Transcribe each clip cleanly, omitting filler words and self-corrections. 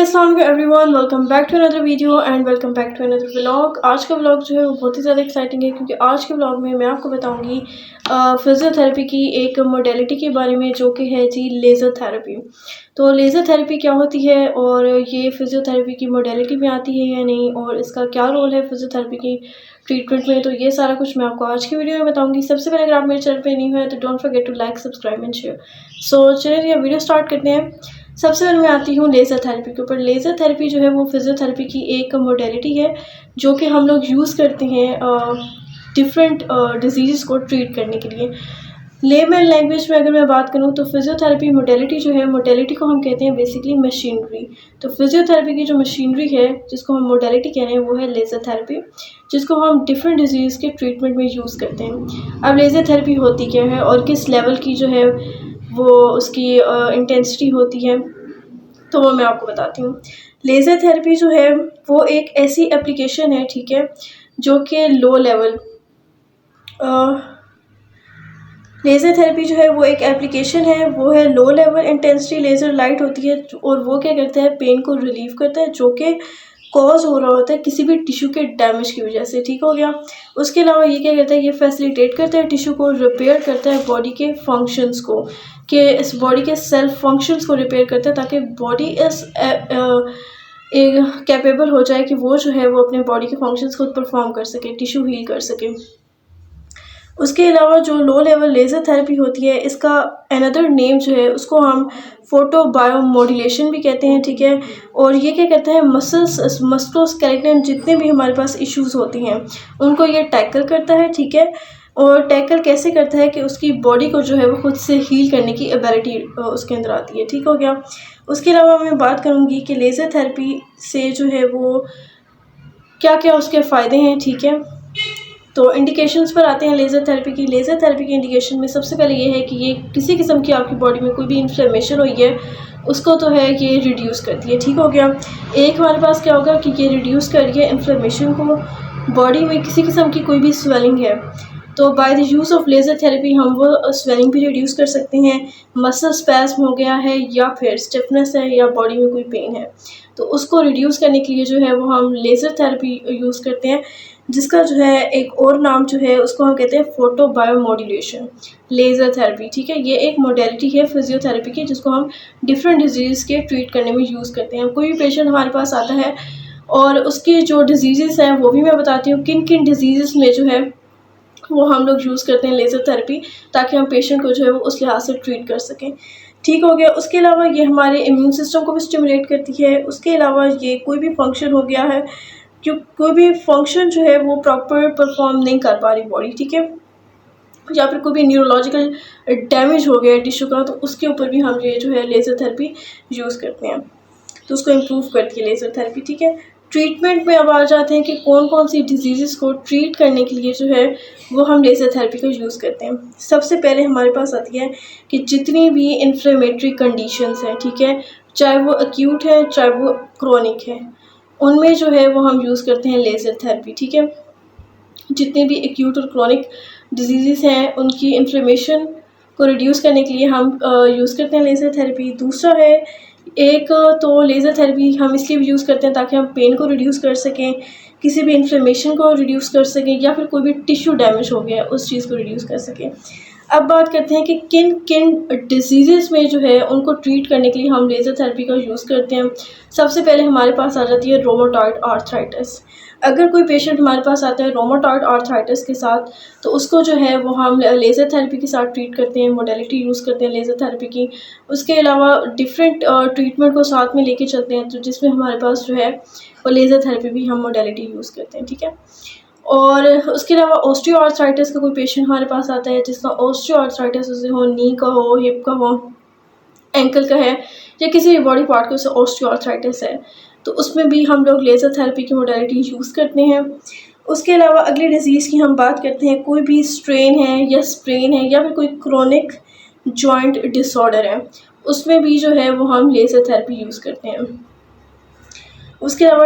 अस्सलाम वालेकुम everyone, welcome back to another video and welcome back to another vlog. आज का व्लॉग जो है वो बहुत ही ज़्यादा एक्साइटिंग है क्योंकि आज के व्लॉग में मैं आपको बताऊंगी फिजियोथेरेपी की एक मोडेलिटी के बारे में जो कि है जी लेज़र थेरेपी। तो लेज़र थेरेपी क्या होती है और ये फिजियोथेरेपी की मोडेलिटी में आती है या नहीं और इसका क्या रोल है फिजियोथेरेपी की ट्रीटमेंट में, तो ये सारा कुछ मैं आपको आज की वीडियो में बताऊंगी। सबसे पहले अगर आप मेरे चैनल पे नहीं हुए तो don't forget to like, subscribe and share. So चलिए वीडियो स्टार्ट करते हैं। सबसे पहले मैं आती हूँ लेज़र थेरेपी के ऊपर। लेज़र थेरेपी जो है वो फिजियोथेरेपी की एक मोडेलिटी है जो कि हम लोग यूज़ करते हैं डिफरेंट डिजीज़ को ट्रीट करने के लिए। लेमन लैंग्वेज में अगर मैं बात करूँ तो फिजियोथेरेपी मोडेलिटी जो है, मोडेलिटी को हम कहते हैं बेसिकली मशीनरी। तो फिजियोथेरेपी की जो मशीनरी है जिसको हम मोडेलिटी कह रहे हैं वो है लेज़र थेरेपी, जिसको हम डिफरेंट डिजीज़ के ट्रीटमेंट में यूज़ करते हैं। अब लेज़र थेरेपी होती क्या है और किस लेवल की जो है वो उसकी इंटेंसिटी होती है, तो वो मैं आपको बताती हूँ। लेज़र थेरेपी जो है वो एक ऐसी एप्लीकेशन है, ठीक है, जो कि लो लेवल लेज़र थेरेपी जो है वो एक एप्लीकेशन है, वो है low level intensity laser light होती है और वो क्या करता है, पेन को रिलीव करता है जो कि कॉज हो रहा होता है किसी भी टिश्यू के डैमेज की वजह से। ठीक हो गया। उसके अलावा ये क्या करता है, ये फैसिलिटेट करता है टिश्यू को, रिपेयर करता है बॉडी के फंक्शंस को, कि इस बॉडी के सेल्फ फंक्शंस को रिपेयर करता है ताकि बॉडी इस कैपेबल हो जाए कि वो जो है वो अपने बॉडी के फंक्शंस खुद परफॉर्म कर सके, टिश्यू हील कर सके। उसके अलावा जो लो लेवल लेज़र थेरेपी होती है, इसका अनदर नेम जो है उसको हम फोटो बायोमोड्यूलेशन भी कहते हैं, ठीक है। और ये क्या करता है, मस्कुलोस्केलेटन जितने भी हमारे पास इश्यूज़ होती हैं उनको ये टैकल करता है, ठीक है। और टैकल कैसे करता है कि उसकी बॉडी को जो है वो खुद से हील करने की एबिलिटी उसके अंदर आती है। ठीक हो गया। उसके अलावा मैं बात करूँगी कि लेज़र थेरेपी से जो है वो क्या क्या उसके फ़ायदे हैं, ठीक है। तो इंडिकेशंस पर आते हैं लेज़र थेरेपी की। लेज़र थेरेपी की इंडिकेशन में सबसे पहले ये है कि ये किसी किस्म की आपकी बॉडी में कोई भी इन्फ्लेमेशन हुई है उसको तो है ये रिड्यूस करती है। ठीक हो गया। एक हमारे पास क्या होगा कि ये रिड्यूस कर रही है इन्फ्लेमेशन को। बॉडी में किसी किस्म की कोई भी स्वेलिंग है तो by the use of laser therapy हम वो स्वेलिंग भी रिड्यूस कर सकते हैं। मसल स्पैस्म हो गया है या फिर स्टिफनेस है या बॉडी में कोई पेन है तो उसको रिड्यूस करने के लिए जो है वो हम लेज़र थेरेपी यूज़ करते हैं, जिसका जो है एक और नाम जो है उसको हम कहते हैं फोटो बायोमोड्यूलेशन लेज़र थेरेपी। ठीक है। ये एक मोडेलिटी है फिजियोथेरेपी की जिसको हम डिफरेंट डिजीज़ के ट्रीट करने में यूज़ करते हैं। कोई भी पेशेंट हमारे पास आता है और उसकी जो डिजीज़ हैं वो भी मैं बताती हूँ किन किन डिजीज़ में जो है वो हम लोग यूज़ करते हैं लेज़र थेरेपी, ताकि हम पेशेंट को जो है वो उस लिहाज से ट्रीट कर सकें। ठीक हो गया। उसके अलावा ये हमारे इम्यून सिस्टम को भी स्टिमुलेट करती है। उसके अलावा ये कोई भी फंक्शन हो गया है, क्यों कोई भी फंक्शन जो है वो प्रॉपर परफॉर्म नहीं कर पा रही बॉडी, ठीक है, या फिर कोई भी न्यूरोलॉजिकल डैमेज हो गया है टिश्यू का, तो उसके ऊपर भी हम ये जो है लेज़र थेरेपी यूज़ करते हैं, तो उसको इम्प्रूव करती है लेज़र थेरेपी। ठीक है। ट्रीटमेंट में अब आ जाते हैं कि कौन कौन सी डिजीज़ को ट्रीट करने के लिए जो है वो हम लेज़र थेरेपी का यूज़ करते हैं। सबसे पहले हमारे पास आती है कि जितनी भी इन्फ्लेमेटरी कंडीशंस हैं, ठीक है, चाहे वो एक्यूट है चाहे वो क्रोनिक है, उनमें जो है वो हम यूज़ करते हैं लेज़र थेरेपी। ठीक है। जितने भी एक्यूट और क्रोनिक डिजीज़ हैं उनकी इन्फ्लेमेशन को रिड्यूस करने के लिए हम यूज़ करते हैं लेज़र थेरेपी। दूसरा है एक तो लेज़र थेरेपी हम इसलिए भी यूज़ करते हैं ताकि हम पेन को रिड्यूस कर सकें, किसी भी इन्फ्लेमेशन को रिड्यूस कर सकें, या फिर कोई भी टिश्यू डैमेज हो गया उस चीज़ को रिड्यूस कर सकें। अब बात करते हैं कि किन किन डिजीज़ में जो है उनको ट्रीट करने के लिए हम लेज़र थेरेपी का यूज़ करते हैं। सबसे पहले हमारे पास आ जाती है रोमाटॉइड आर्थराइटिस। अगर कोई पेशेंट हमारे पास आता है रोमाटॉइड आर्थराइटिस के साथ, तो उसको जो है वो हम लेज़र थेरेपी के साथ ट्रीट करते हैं, मोडेलिटी यूज़ करते हैं लेज़र थेरेपी की। उसके अलावा डिफरेंट ट्रीटमेंट को साथ में लेके चलते हैं, तो जिसमें हमारे पास जो है वो लेज़र थेरेपी भी हम मोडेलिटी यूज़ करते हैं। ठीक है। और उसके अलावा ऑस्टियो आर्थराइटिस का कोई पेशेंट हमारे पास आता है जिसका ऑस्टियो आर्थराइटिस उसे हो, नी का हो, हिप का हो, एंकल का है, या किसी भी बॉडी पार्ट का उसे ऑस्टियो आर्थराइटिस है, तो उसमें भी हम लोग लेज़र थेरेपी की मोडेलिटी यूज़ करते हैं। उसके अलावा अगली डिजीज़ की हम बात करते हैं, कोई भी स्ट्रेन है या स्प्रेन है या फिर कोई क्रोनिक जॉइंट डिसऑर्डर है, उसमें भी जो है वो हम लेज़र थेरेपी यूज़ करते हैं। उसके अलावा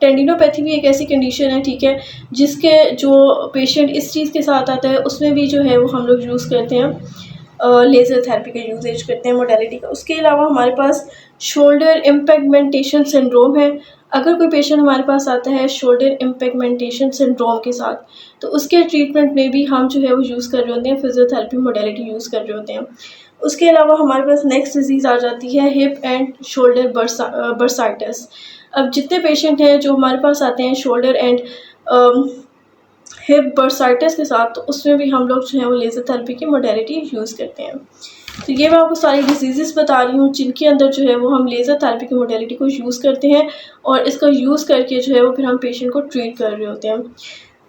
टेंडिनोपैथी भी एक ऐसी कंडीशन है, ठीक है, जिसके जो पेशेंट इस चीज़ के साथ आता है उसमें भी जो है वो हम लोग यूज़ करते हैं लेज़र थेरेपी का यूजेज करते हैं मोडेलिटी का। उसके अलावा हमारे पास शोल्डर इम्पेगमेंटेशन सिंड्रोम है। अगर कोई पेशेंट हमारे पास आता है शोल्डर इम्पेगमेंटेशन सिंड्रोम के साथ, तो उसके ट्रीटमेंट में भी हम जो है वो यूज़ कर रहे होते हैं, फिजियोथेरेपी मोडेलिटी यूज़ कर रहे होते हैं। उसके अलावा हमारे पास नेक्स्ट डिजीज़ आ जाती है हिप एंड शोल्डर बर्साइटिस। अब जितने पेशेंट हैं जो हमारे पास आते हैं शोल्डर एंड हिप बर्साइटिस के साथ, तो उसमें भी हम लोग जो है वो लेज़र थेरेपी की मोडेलिटी यूज़ करते हैं। तो ये मैं आपको सारी डिजीज़ बता रही हूँ जिनके अंदर जो है वो हम लेज़र थेरेपी की मोडेलिटी को यूज़ करते हैं, और इसका यूज़ करके जो है वो फिर हम पेशेंट को ट्रीट कर रहे होते हैं।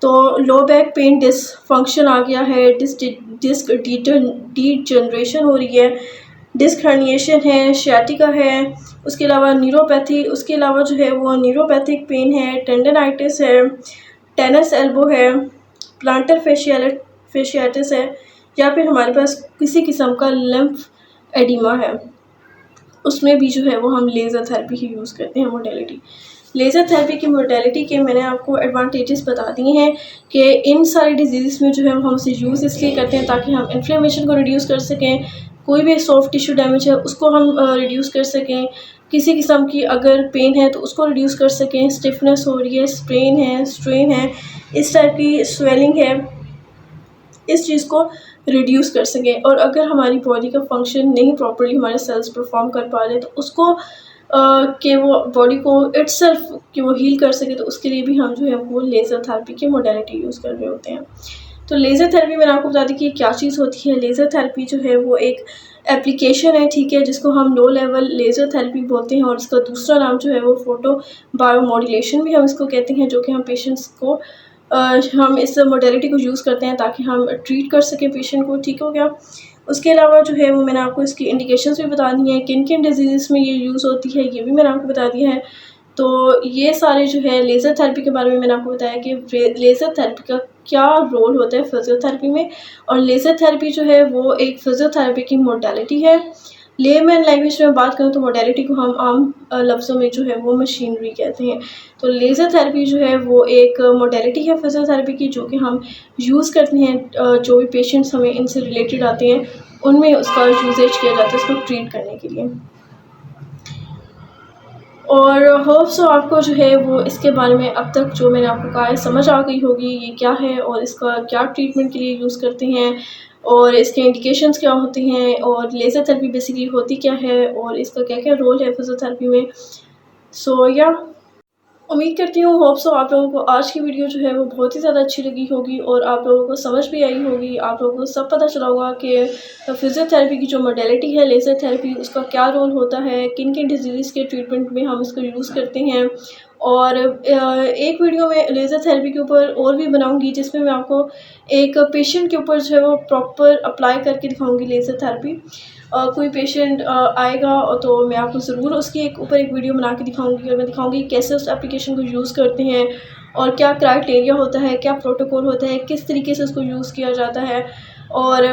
तो लो बैक पेन डिसफंक्शन आ गया है, डिस्क डीजनरेशन हो रही है, डिस्क हर्निएशन है, शियाटिका है, उसके अलावा न्यूरोपैथी, उसके अलावा जो है वो न्यूरोपैथिक पेन है, टेंडनाइटिस है, टेनस एल्बो है, प्लांटर फेशियाटिस है, या फिर हमारे पास किसी किस्म का लिम्फ एडिमा है, उसमें भी जो है वो हम लेज़र थेरेपी ही यूज़ करते हैं मोडेलिटी। लेज़र थेरेपी की मोडेलिटी के मैंने आपको एडवांटेजेस बता दिए हैं कि इन सारी डिजीज़ में जो है हम उसे यूज़ इसलिए करते हैं ताकि हम इन्फ्लेमेशन को रिड्यूस कर सकें, कोई भी सॉफ्ट टिश्यू डैमेज है उसको हम रिड्यूस कर सकें, किसी किस्म की अगर पेन है तो उसको रिड्यूस कर सकें, स्टिफनेस हो रही है, स्ट्रेन है, इस टाइप की स्वेलिंग है, इस चीज़ को रिड्यूस कर सकें। और अगर हमारी बॉडी का फंक्शन नहीं प्रॉपर्ली हमारे सेल्स परफॉर्म कर पा रहे तो उसको कि वो बॉडी को इटसेल्फ कि वो हील कर सके, तो उसके लिए भी हम जो है वो लेज़र थेरेपी की मोडेलिटी यूज़ कर रहे होते हैं। तो लेज़र थेरेपी मैंने आपको बता दी कि क्या चीज़ होती है। लेज़र थेरेपी जो है वो एक एप्लीकेशन है, ठीक है, जिसको हम लो लेवल लेज़र थेरेपी बोलते हैं, और इसका दूसरा नाम जो है वो फोटो बायोमोड्यूलेशन भी हम इसको कहते हैं, जो कि हम पेशेंट्स को हम इस मोडेलिटी को यूज़ करते हैं ताकि हम ट्रीट कर सकें पेशेंट को। ठीक हो गया। उसके अलावा जो है वो मैंने आपको इसकी इंडिकेशंस भी बता दी हैं, किन किन डिजीज़ में ये यूज़ होती है ये भी मैंने आपको बता दिया है। तो ये सारे जो है लेज़र थेरेपी के बारे में मैंने आपको बताया कि लेज़र थेरेपी का क्या रोल होता है फिजियोथेरेपी में, और लेज़र थेरेपी जो है वो एक फिजियोथेरेपी की मोडेलिटी है। लेमैन लैंग्वेज में बात करें तो मोडेलिटी को हम आम लफ्ज़ों में जो है वो मशीनरी कहते हैं। तो लेज़र थेरेपी जो है वो एक मोडेलिटी है फिजियोथेरेपी की, जो कि हम यूज़ करते हैं जो भी पेशेंट्स हमें इनसे रिलेटेड आते हैं उनमें उसका यूजेज किया जाता है इसको ट्रीट करने के लिए। और होप सो आपको जो है वो इसके बारे में अब तक जो मैंने आपको कहा है समझ आ गई होगी, ये क्या है और इसका क्या ट्रीटमेंट के लिए यूज़ करते हैं, और इसके इंडिकेशंस क्या होते हैं, और लेज़र थेरेपी बेसिकली होती क्या है, और इसका क्या क्या रोल है फिजियोथेरेपी में। सो या उम्मीद करती हूँ होप सो आप लोगों को आज की वीडियो जो है वो बहुत ही ज़्यादा अच्छी लगी होगी, और आप लोगों को समझ भी आई होगी, आप लोगों को सब पता चला होगा कि फिजियोथेरेपी की जो मोडेलिटी है लेज़र थेरेपी, उसका क्या रोल होता है, किन किन डिजीज़ के ट्रीटमेंट में हम इसको यूज़ करते हैं। और एक वीडियो में लेज़र थेरेपी के ऊपर और भी बनाऊंगी जिसमें मैं आपको एक पेशेंट के ऊपर जो है वो प्रॉपर अप्लाई करके दिखाऊंगी लेज़र थेरेपी। कोई पेशेंट आएगा तो मैं आपको ज़रूर उसके ऊपर एक वीडियो बना के दिखाऊंगी, और मैं दिखाऊंगी कैसे उस एप्लीकेशन को यूज़ करते हैं, और क्या क्राइटेरिया होता है, क्या प्रोटोकॉल होता है, किस तरीके से उसको यूज़ किया जाता है, और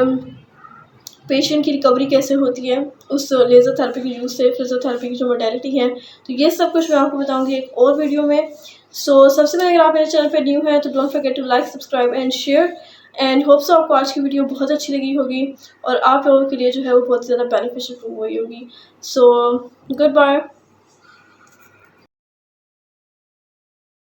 पेशेंट की रिकवरी कैसे होती है उस लेज़र थेरेपी के यूज़ से, फिजियोथेरेपी की जो मोडेलिटी है। तो ये सब कुछ मैं आपको बताऊंगी एक और वीडियो में। सो सबसे पहले अगर आप मेरे चैनल पे न्यू हैं तो don't forget to like, subscribe and share, and hope so आपको आज की वीडियो बहुत अच्छी लगी होगी, और आप लोगों के लिए जो है वो बहुत ज़्यादा बेनिफिशियल हुई होगी। So good bye.